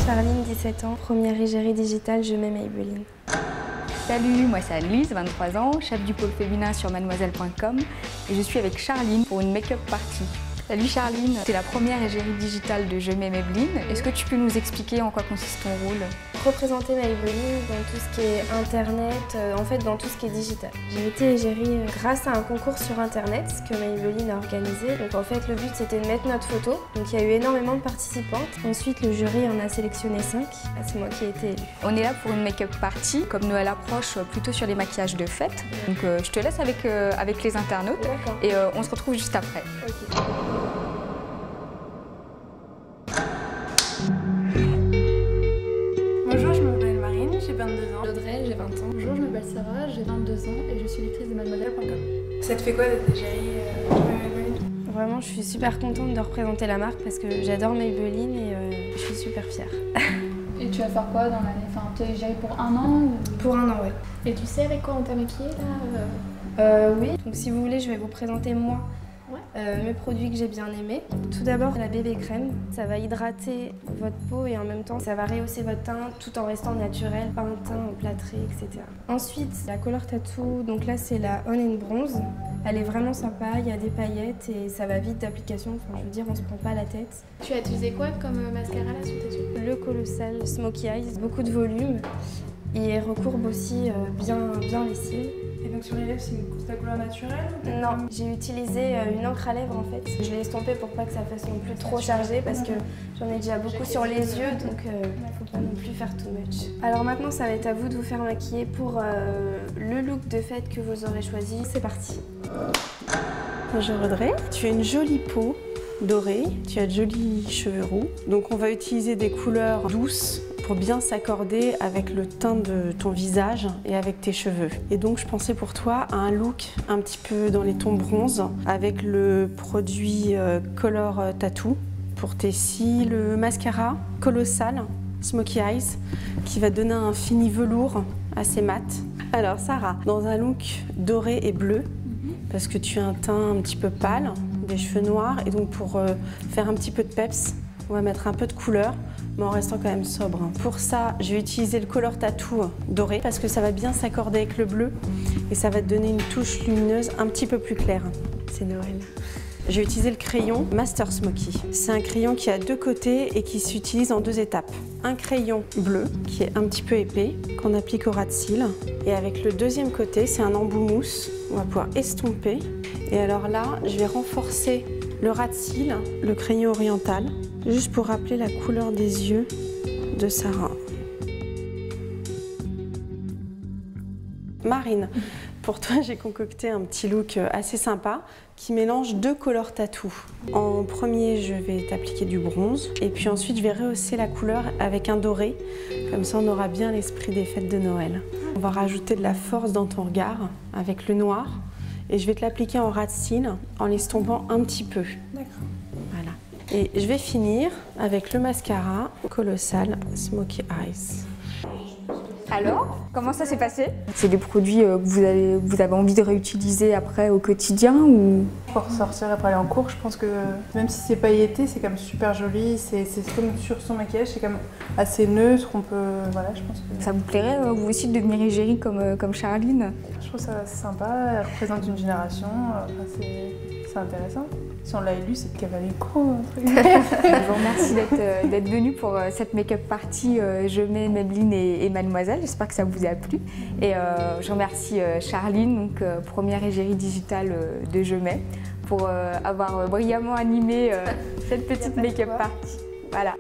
Charline, 17 ans, première égérie digitale, je mets Maybelline. Salut, moi c'est Annelise, 23 ans, chef du pôle féminin sur mademoiselle.com et je suis avec Charline pour une make-up party. Salut Charline, c'est la première égérie digitale de Je mets Maybelline. Est-ce que tu peux nous expliquer en quoi consiste ton rôle? Représenter Maybelline dans tout ce qui est internet, en fait dans tout ce qui est digital. J'ai été égérie grâce à un concours sur internet que Maybelline a organisé. Donc en fait le but c'était de mettre notre photo. Donc il y a eu énormément de participantes. Ensuite le jury en a sélectionné 5. C'est moi qui ai été élue. On est là pour une make-up party, comme Noël approche, plutôt sur les maquillages de fête. Donc je te laisse avec les internautes et on se retrouve juste après. Okay. Bonjour, je m'appelle Marine, j'ai 22 ans. Audrey, j'ai 20 ans. Bonjour, je m'appelle Sarah, j'ai 22 ans et je suis lectrice de mademoiselle.com. Ça te fait quoi d'être égérie Maybelline? Vraiment, je suis super contente de représenter la marque parce que j'adore Maybelline et je suis super fière. Et tu vas faire quoi dans l'année? Enfin, tu es égérie pour un an ou... Pour un an, oui. Et tu sais avec quoi on t'a maquillée là Oui. Donc si vous voulez, je vais vous présenter moi. Mes produits que j'ai bien aimés. Tout d'abord la bébé crème, ça va hydrater votre peau et en même temps ça va rehausser votre teint tout en restant naturel, pas un teint plâtré, etc. Ensuite la Color Tattoo, donc là c'est la On and Bronze. Elle est vraiment sympa, il y a des paillettes et ça va vite d'application, enfin je veux dire on se prend pas la tête. Tu as utilisé quoi comme mascara là sur tes yeux? Le Colossal Smoky Eyes, beaucoup de volume et recourbe aussi bien les cils. Et donc sur les lèvres, c'est ta couleur naturelle? Non, j'ai utilisé une encre à lèvres en fait. Je l'ai estompée pour pas que ça fasse non plus trop chargé parce que j'en ai déjà beaucoup sur les yeux donc faut pas non plus faire too much. Alors maintenant ça va être à vous de vous faire maquiller pour le look de fête que vous aurez choisi. C'est parti. Bonjour Audrey, tu as une jolie peau dorée, tu as de jolis cheveux roux. Donc on va utiliser des couleurs douces pour bien s'accorder avec le teint de ton visage et avec tes cheveux. Et donc je pensais pour toi à un look un petit peu dans les tons bronze avec le produit Color Tattoo pour tes cils, le mascara Colossal Smoky Eyes qui va donner un fini velours assez mat. Alors Sarah, dans un look doré et bleu parce que tu as un teint un petit peu pâle, des cheveux noirs et donc pour faire un petit peu de peps, on va mettre un peu de couleur mais en restant quand même sobre. Pour ça, je vais utiliser le Color Tattoo doré parce que ça va bien s'accorder avec le bleu et ça va te donner une touche lumineuse un petit peu plus claire. C'est Noël. Je vais utiliser le crayon Master Smoky. C'est un crayon qui a deux côtés et qui s'utilise en deux étapes. Un crayon bleu qui est un petit peu épais, qu'on applique au ras de cils. Et avec le deuxième côté, c'est un embout mousse. On va pouvoir estomper. Et alors là, je vais renforcer le ras de cils, le crayon oriental, juste pour rappeler la couleur des yeux de Sarah. Marine, pour toi j'ai concocté un petit look assez sympa qui mélange deux colors tattoo. En premier je vais t'appliquer du bronze et puis ensuite je vais rehausser la couleur avec un doré, comme ça on aura bien l'esprit des fêtes de Noël. On va rajouter de la force dans ton regard avec le noir et je vais te l'appliquer en ras de cils en l'estompant un petit peu. D'accord. Voilà. Et je vais finir avec le mascara Colossal Smoky Eyes. Alors, comment ça s'est passé? C'est des produits que vous avez envie de réutiliser après au quotidien ou... Pour sortir après aller en cours, je pense que même si c'est pailleté, c'est quand même super joli. C'est comme sur son maquillage, c'est quand même assez neutre. On peut, voilà, je pense que... Ça vous plairait vous aussi de devenir égérie comme Charline? Je trouve ça sympa, elle représente une génération, enfin, c'est intéressant. Si on l'a élu, c'est de cavaler le coup. Je vous remercie d'être venu pour cette make-up party Je mets Maybelline et Mademoiselle. J'espère que ça vous a plu. Et je remercie Charline, donc, première égérie digitale de Je mets, pour avoir brillamment animé cette petite make-up party. Voilà.